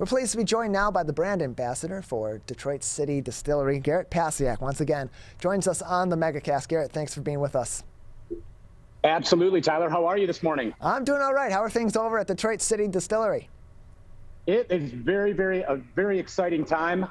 We're pleased to be joined now by the brand ambassador for Detroit City Distillery, Garret Passiak, once again joins us on the MegaCast. Garret, thanks for being with us. Absolutely, Tyler. How are you this morning? I'm doing all right. How are things over at Detroit City Distillery? It is a very exciting time.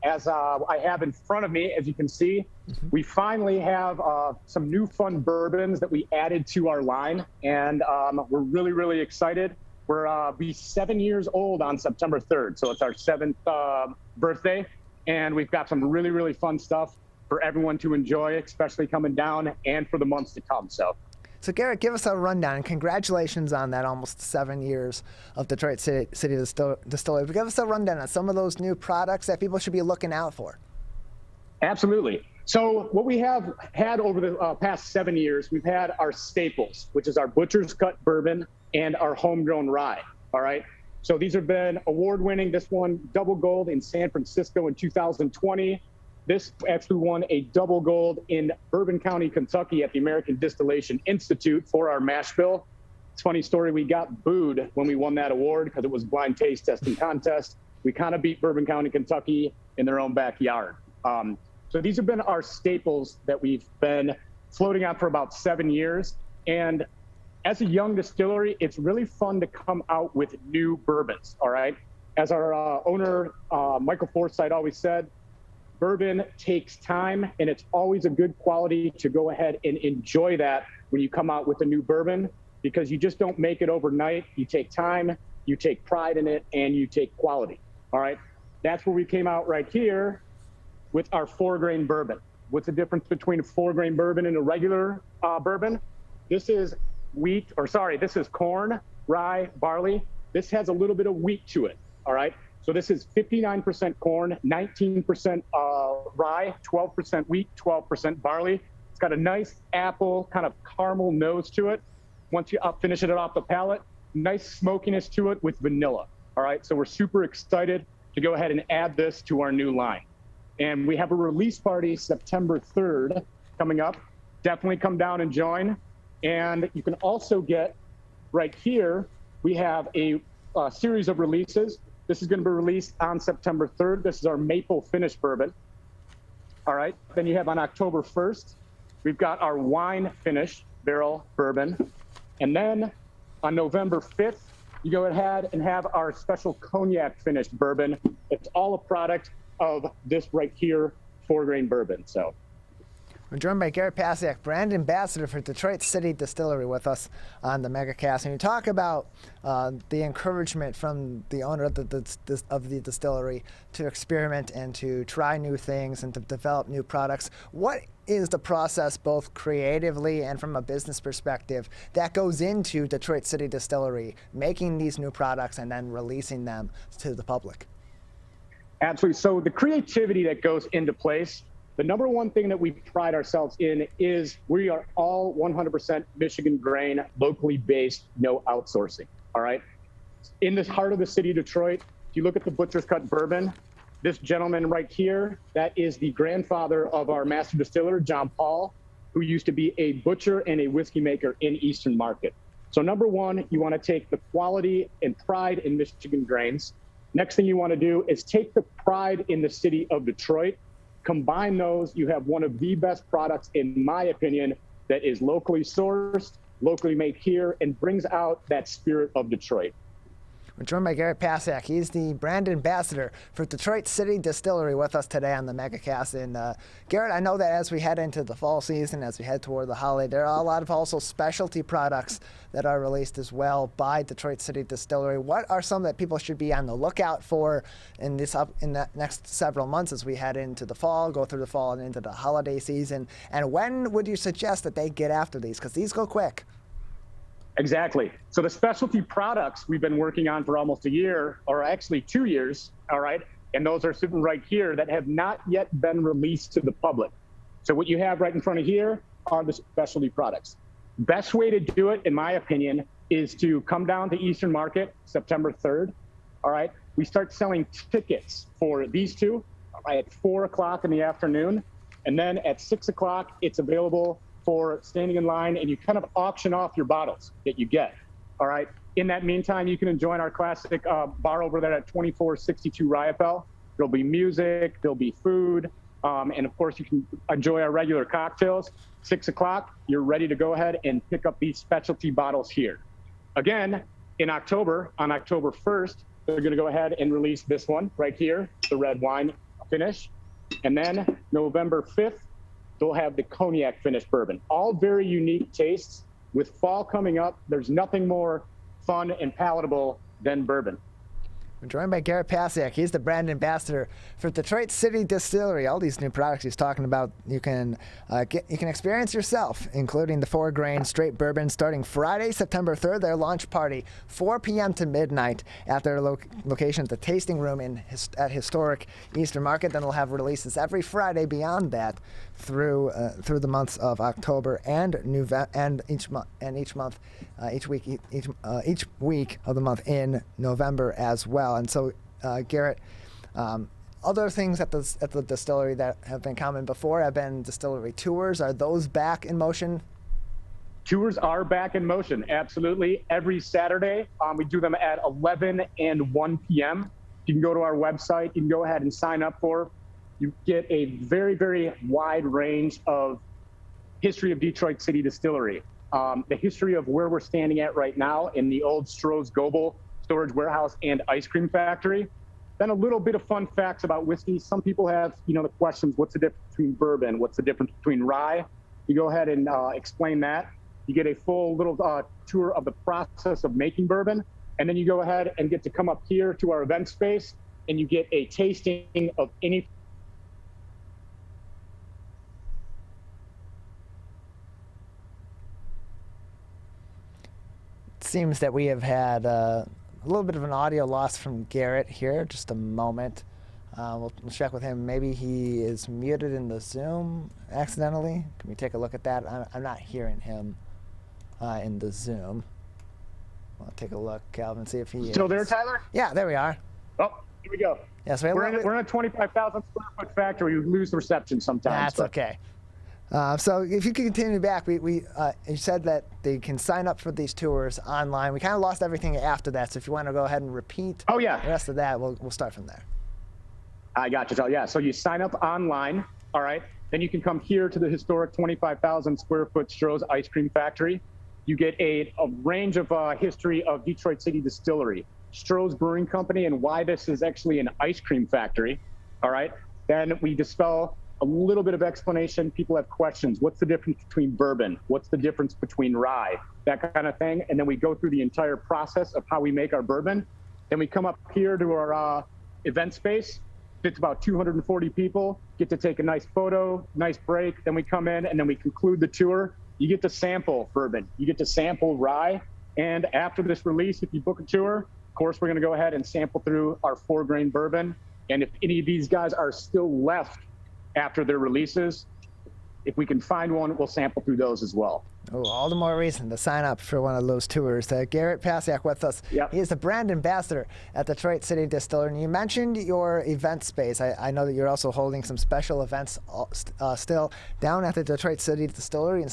As I have in front of me, as you can see, we finally have some new fun bourbons that we added to our line, and we're really excited. We're be 7 years old on September 3rd, so it's our 7th birthday, and we've got some really fun stuff for everyone to enjoy, especially coming down and for the months to come. So Garret, give us a rundown. Congratulations on that almost 7 years of Detroit City Distillery. But give us a rundown on some of those new products that people should be looking out for. Absolutely. So what we have had over the past 7 years, we've had our staples, which is our Butcher's Cut Bourbon and our Homegrown Rye. All right. So these have been award-winning. This one double gold in San Francisco in 2020. This actually won a double gold in Bourbon County, Kentucky at the American Distillation Institute for our mash bill. It's a funny story. We got booed when we won that award because it was a blind taste testing contest. We kind of beat Bourbon County, Kentucky in their own backyard. So these have been our staples that we've been floating out for about 7 years. And as a young distillery, it's really fun to come out with new bourbons, all right? As our owner, Michael Forsythe, always said, bourbon takes time, and it's always a good quality to go ahead and enjoy that when you come out with a new bourbon, because you just don't make it overnight. You take time, you take pride in it, and you take quality, all right? That's where we came out right here with our 4-grain bourbon. What's the difference between a 4-grain bourbon and a regular bourbon? This is this is corn, rye, barley. This has a little bit of wheat to it, all right? So this is 59% corn, 19% rye, 12% wheat, 12% barley. It's got a nice apple kind of caramel nose to it. Once you finish it off the palate, nice smokiness to it with vanilla. All right, so we're super excited to go ahead and add this to our new line. And we have a release party September 3rd coming up. Definitely come down and join. And you can also get right here, we have a series of releases. This is going to be released on September 3rd. This is our maple finish bourbon. All right. Then you have on October 1st, we've got our wine finish barrel bourbon. And then on November 5th, you go ahead and have our special cognac finished bourbon. It's all a product of this right here, 4-grain bourbon. So we're joined by Garret Passiak, brand ambassador for Detroit City Distillery, with us on the MegaCast. And you talk about the encouragement from the owner of the distillery to experiment and to try new things and to develop new products. What is the process, both creatively and from a business perspective, that goes into Detroit City Distillery, making these new products and then releasing them to the public? Absolutely. So the creativity that goes into place, the number one thing that we pride ourselves in is we are all 100% Michigan grain, locally based, no outsourcing, all right? In the heart of the city of Detroit, if you look at the Butcher's Cut Bourbon, this gentleman right here, that is the grandfather of our master distiller, John Paul, who used to be a butcher and a whiskey maker in Eastern Market. So number one, you want to take the quality and pride in Michigan grains. Next thing you want to do is take the pride in the city of Detroit. Combine those, you have one of the best products, in my opinion, that is locally sourced, locally made here, and brings out that spirit of Detroit. We're joined by Garret Passiak. He's the brand ambassador for Detroit City Distillery with us today on the MegaCast. And Garret, I know that as we head into the fall season, as we head toward the holiday, there are a lot of also specialty products that are released as well by Detroit City Distillery. What are some that people should be on the lookout for in the next several months as we head into the fall, go through the fall and into the holiday season? And when would you suggest that they get after these? Because these go quick. Exactly. So the specialty products we've been working on for almost a year, or actually 2 years, all right? And those are sitting right here that have not yet been released to the public. So what you have right in front of here are the specialty products. Best way to do it, in my opinion, is to come down to Eastern Market September 3rd, all right? We start selling tickets for these two at 4 o'clock in the afternoon. And then at 6 o'clock, it's available for standing in line, and you kind of auction off your bottles that you get. All right. In that meantime, you can enjoy our classic bar over there at 2462 Riopel. There'll be music, there'll be food, and of course you can enjoy our regular cocktails. 6 o'clock, you're ready to go ahead and pick up these specialty bottles here. Again, in October, on October 1st, they're gonna go ahead and release this one right here, the red wine finish. And then November 5th, they'll have the cognac finished bourbon. All very unique tastes. With fall coming up, there's nothing more fun and palatable than bourbon. We're joined by Garret Passiak. He's the brand ambassador for Detroit City Distillery. All these new products he's talking about, you can experience yourself, including the 4-grain straight bourbon starting Friday, September 3rd. Their launch party, 4 p.m. to midnight at their location at the Tasting Room at historic Eastern Market. Then they'll have releases every Friday beyond that through the months of October and each week of the month in November as well. And so, Garret, other things at the distillery that have been common before have been distillery tours. Are those back in motion? Tours are back in motion, absolutely. Every Saturday, we do them at 11 and 1 p.m. You can go to our website. You can go ahead and sign up for. You get a very, very wide range of history of Detroit City Distillery. The history of where we're standing at right now in the old Stroh's Goebel storage warehouse and ice cream factory. Then a little bit of fun facts about whiskey. Some people have, the questions, what's the difference between bourbon? What's the difference between rye? You go ahead and explain that. You get a full little tour of the process of making bourbon. And then you go ahead and get to come up here to our event space and you get a tasting of any. It seems that we have had a little bit of an audio loss from Garret here. Just a moment. We'll check with him. Maybe he is muted in the Zoom accidentally. Can we take a look at that? I'm not hearing him in the Zoom. I'll take a look, Calvin, see if he Still is. there, Tyler? Yeah, there we are. Oh, here we go. Yes, yeah, so we're in a 25,000 square foot factory. We lose reception sometimes. That's okay. So if you could continue back, you said that they can sign up for these tours online. We kind of lost everything after that, so if you want to go ahead and repeat the rest of that, we'll start from there. I got you. Yeah, so you sign up online, all right? Then you can come here to the historic 25,000 square foot Stroh's Ice Cream Factory. You get a range of history of Detroit City Distillery, Stroh's Brewing Company, and why this is actually an ice cream factory, all right? Then we dispel a little bit of explanation. People have questions. What's the difference between bourbon? What's the difference between rye? That kind of thing. And then we go through the entire process of how we make our bourbon. Then we come up here to our event space. Fits about 240 people. Get to take a nice photo, nice break. Then we come in and then we conclude the tour. You get to sample bourbon. You get to sample rye. And after this release, if you book a tour, of course, we're going to go ahead and sample through our 4-grain bourbon. And if any of these guys are still left after their releases, if we can find one, we'll sample through those as well. Oh, all the more reason to sign up for one of those tours. Garret Passiak with us. Yep. He is the brand ambassador at Detroit City Distillery. And you mentioned your event space. I know that you're also holding some special events still down at the Detroit City Distillery,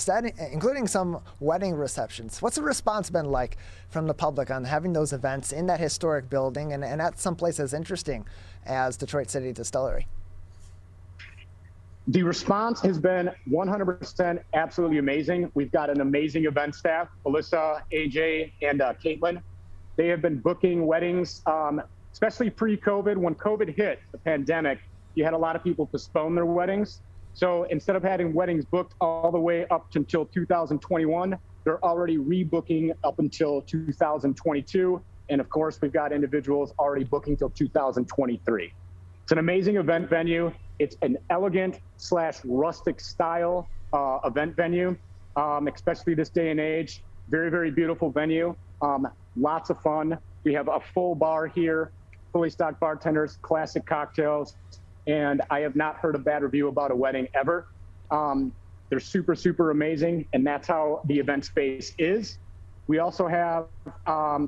including some wedding receptions. What's the response been like from the public on having those events in that historic building and at some place as interesting as Detroit City Distillery? The response has been 100% absolutely amazing. We've got an amazing event staff, Alyssa, AJ, and Caitlin. They have been booking weddings, especially pre-COVID. When COVID hit, the pandemic, you had a lot of people postpone their weddings. So instead of having weddings booked all the way up until 2021, they're already rebooking up until 2022. And of course, we've got individuals already booking till 2023. It's an amazing event venue. It's an elegant / rustic style event venue, especially this day and age. Very, very beautiful venue. Lots of fun. We have a full bar here, fully stocked bartenders, classic cocktails, and I have not heard a bad review about a wedding ever. They're super, super amazing, and that's how the event space is. We also have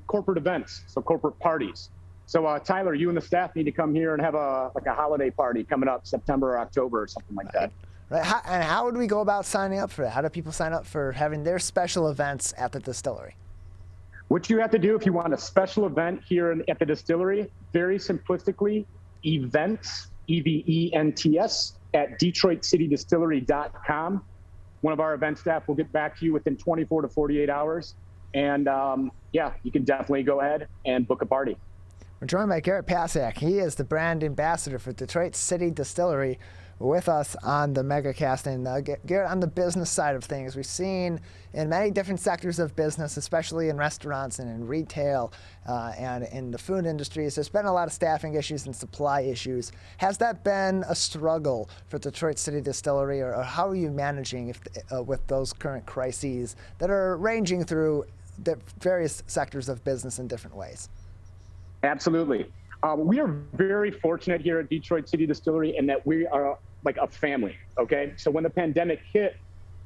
corporate events, so corporate parties. So Tyler, you and the staff need to come here and have a holiday party coming up September or October or something like that. Right. How would we go about signing up for that? How do people sign up for having their special events at the distillery? What you have to do if you want a special event here at the distillery, very simplistically, events, EVENTS, at DetroitCityDistillery.com. One of our event staff will get back to you within 24 to 48 hours. And yeah, you can definitely go ahead and book a party. We're joined by Garret Passiak. He is the brand ambassador for Detroit City Distillery with us on the MegaCast. And Garret, on the business side of things, we've seen in many different sectors of business, especially in restaurants and in retail and in the food industries, there's been a lot of staffing issues and supply issues. Has that been a struggle for Detroit City Distillery, or how are you managing with those current crises that are ranging through the various sectors of business in different ways? Absolutely. We are very fortunate here at Detroit City Distillery in that we are like a family, okay? So when the pandemic hit,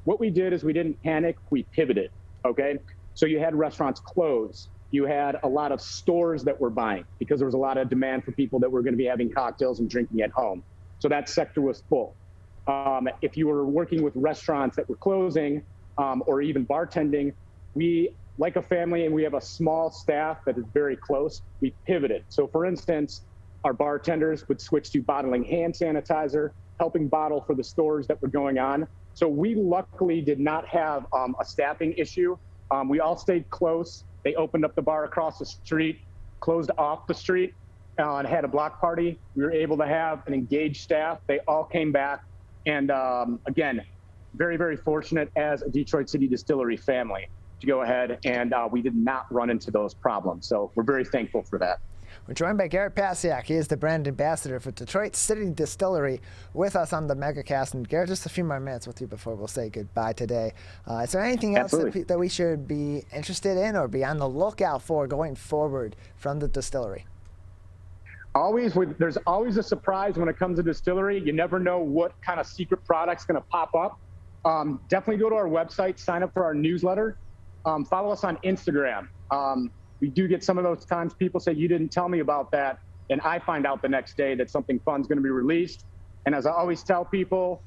what we did is we didn't panic, we pivoted, okay? So you had restaurants close. You had a lot of stores that were buying because there was a lot of demand for people that were going to be having cocktails and drinking at home. So that sector was full. If you were working with restaurants that were closing or even bartending, we, like a family, and we have a small staff that is very close, we pivoted. So for instance, our bartenders would switch to bottling hand sanitizer, helping bottle for the stores that were going on. So we luckily did not have a staffing issue. We all stayed close. They opened up the bar across the street, closed off the street, and had a block party. We were able to have an engaged staff. They all came back. And again, very, very fortunate as a Detroit City Distillery family to go ahead, and we did not run into those problems. So we're very thankful for that. We're joined by Garret Passiak. He is the brand ambassador for Detroit City Distillery with us on the MegaCast. And Garret, just a few more minutes with you before we'll say goodbye today. Is there anything else that we should be interested in or be on the lookout for going forward from the distillery? There's always a surprise when it comes to distillery. You never know what kind of secret product's going to pop up. Definitely go to our website, sign up for our newsletter. Follow us on Instagram. We do get some of those times people say, you didn't tell me about that. And I find out the next day that something fun's going to be released. And as I always tell people,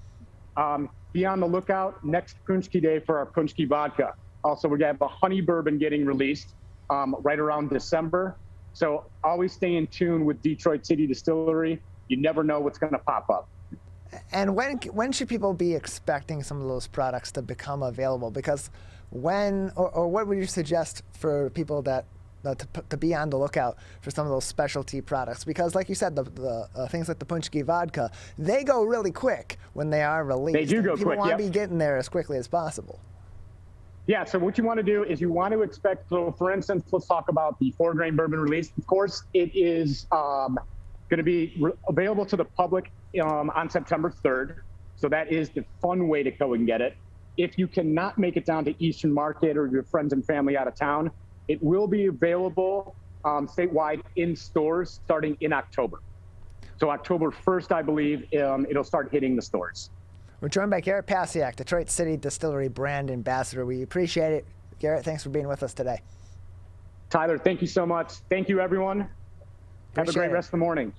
be on the lookout next Punchki Day for our Punchki vodka. Also, we're going to have a honey bourbon getting released right around December. So always stay in tune with Detroit City Distillery. You never know what's going to pop up. And when should people be expecting some of those products to become available? Because what would you suggest for people that to be on the lookout for some of those specialty products? Because like you said, the things like the Punchki vodka, they go really quick when they are released. They do go quick. People want to be getting there as quickly as possible. Yeah, so what you want to do is you want to expect, so for instance, let's talk about the 4-grain bourbon release. Of course, it is going to be available to the public on September 3rd. So that is the fun way to go and get it. If you cannot make it down to Eastern Market or your friends and family out of town, it will be available statewide in stores starting in October. So October 1st, I believe, it'll start hitting the stores. We're joined by Garret Passiak, Detroit City Distillery brand ambassador. We appreciate it. Garret, thanks for being with us today. Tyler, thank you so much. Thank you, everyone. Have a great rest of the morning.